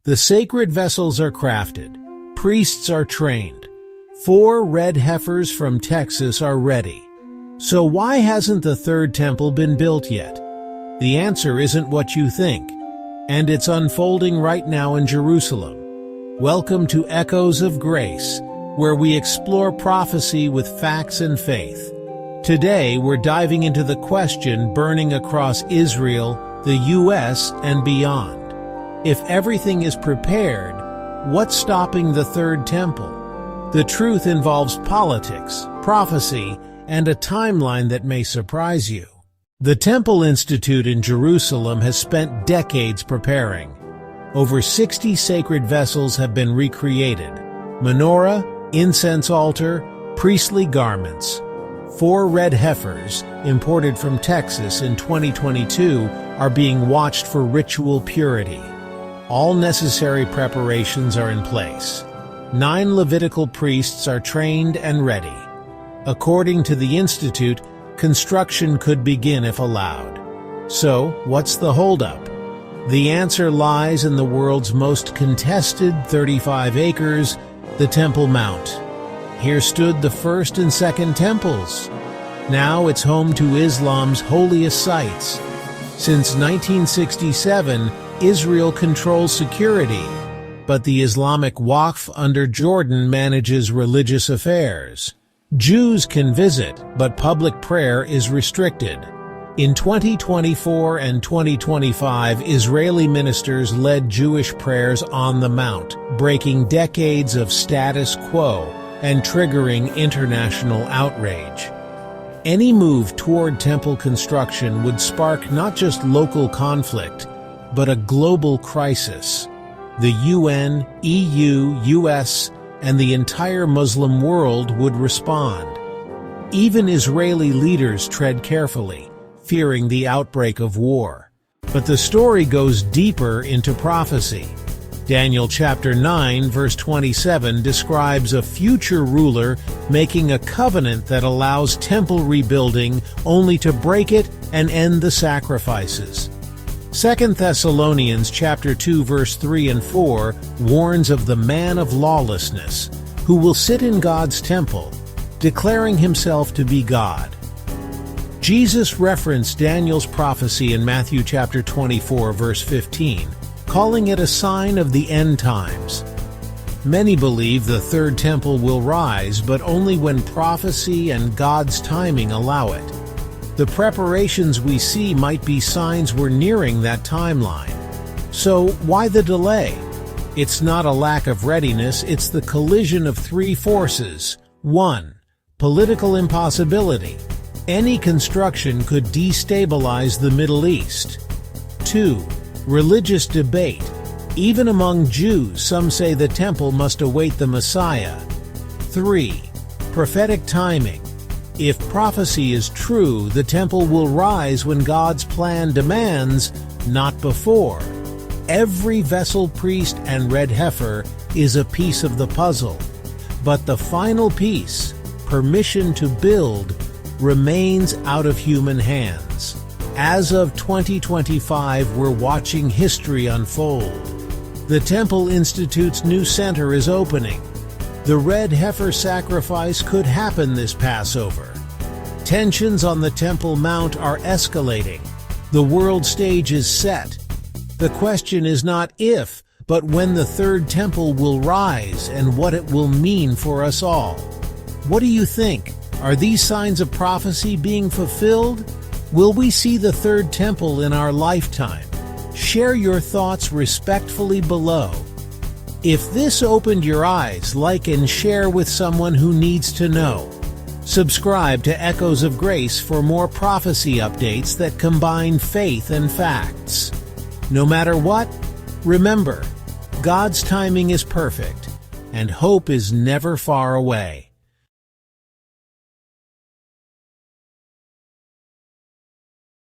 The sacred vessels are crafted. Priests are trained. 4 red heifers from Texas are ready. So why hasn't the third temple been built yet? The answer isn't what you think, and it's unfolding right now in Jerusalem. Welcome to Echoes of Grace, where we explore prophecy with facts and faith. Today, we're diving into the question burning across Israel, the U.S., and beyond. If everything is prepared, what's stopping the third temple? The truth involves politics, prophecy, and a timeline that may surprise you. The Temple Institute in Jerusalem has spent decades preparing. Over 60 sacred vessels have been recreated: menorah, incense altar, priestly garments. 4 red heifers, imported from Texas in 2022, are being watched for ritual purity. All necessary preparations are in place. 9 Levitical priests are trained and ready. According to the Institute, construction could begin if allowed. So, what's the holdup? The answer lies in the world's most contested 35 acres, the Temple Mount. Here stood the first and second temples. Now it's home to Islam's holiest sites. Since 1967, Israel controls security, but the Islamic Waqf under Jordan manages religious affairs. Jews can visit, but public prayer is restricted. In 2024 and 2025, Israeli ministers led Jewish prayers on the Mount, breaking decades of status quo and triggering international outrage. Any move toward temple construction would spark not just local conflict, but a global crisis. The UN, EU, US, and the entire Muslim world would respond. Even Israeli leaders tread carefully, fearing the outbreak of war. But the story goes deeper into prophecy. Daniel chapter 9 verse 27 describes a future ruler making a covenant that allows temple rebuilding only to break it and end the sacrifices. 2 Thessalonians chapter 2 verse 3 and 4 warns of the man of lawlessness, who will sit in God's temple, declaring himself to be God. Jesus referenced Daniel's prophecy in Matthew chapter 24 verse 15, calling it a sign of the end times. Many believe the third temple will rise, but only when prophecy and God's timing allow it. The preparations we see might be signs we're nearing that timeline. So why the delay? It's not a lack of readiness, it's the collision of 3 forces. 1. Political impossibility. Any construction could destabilize the Middle East. 2. Religious debate. Even among Jews, some say the temple must await the Messiah. 3. Prophetic timing. If prophecy is true, the temple will rise when God's plan demands, not before. Every vessel, priest, and red heifer is a piece of the puzzle. But the final piece, permission to build, remains out of human hands. As of 2025, we're watching history unfold. The Temple Institute's new center is opening. The red heifer sacrifice could happen this Passover. Tensions on the Temple Mount are escalating. The world stage is set. The question is not if, but when the third temple will rise and what it will mean for us all. What do you think? Are these signs of prophecy being fulfilled? Will we see the third temple in our lifetime? Share your thoughts respectfully below. If this opened your eyes, like and share with someone who needs to know. Subscribe to Echoes of Grace for more prophecy updates that combine faith and facts. No matter what, remember, God's timing is perfect, and hope is never far away.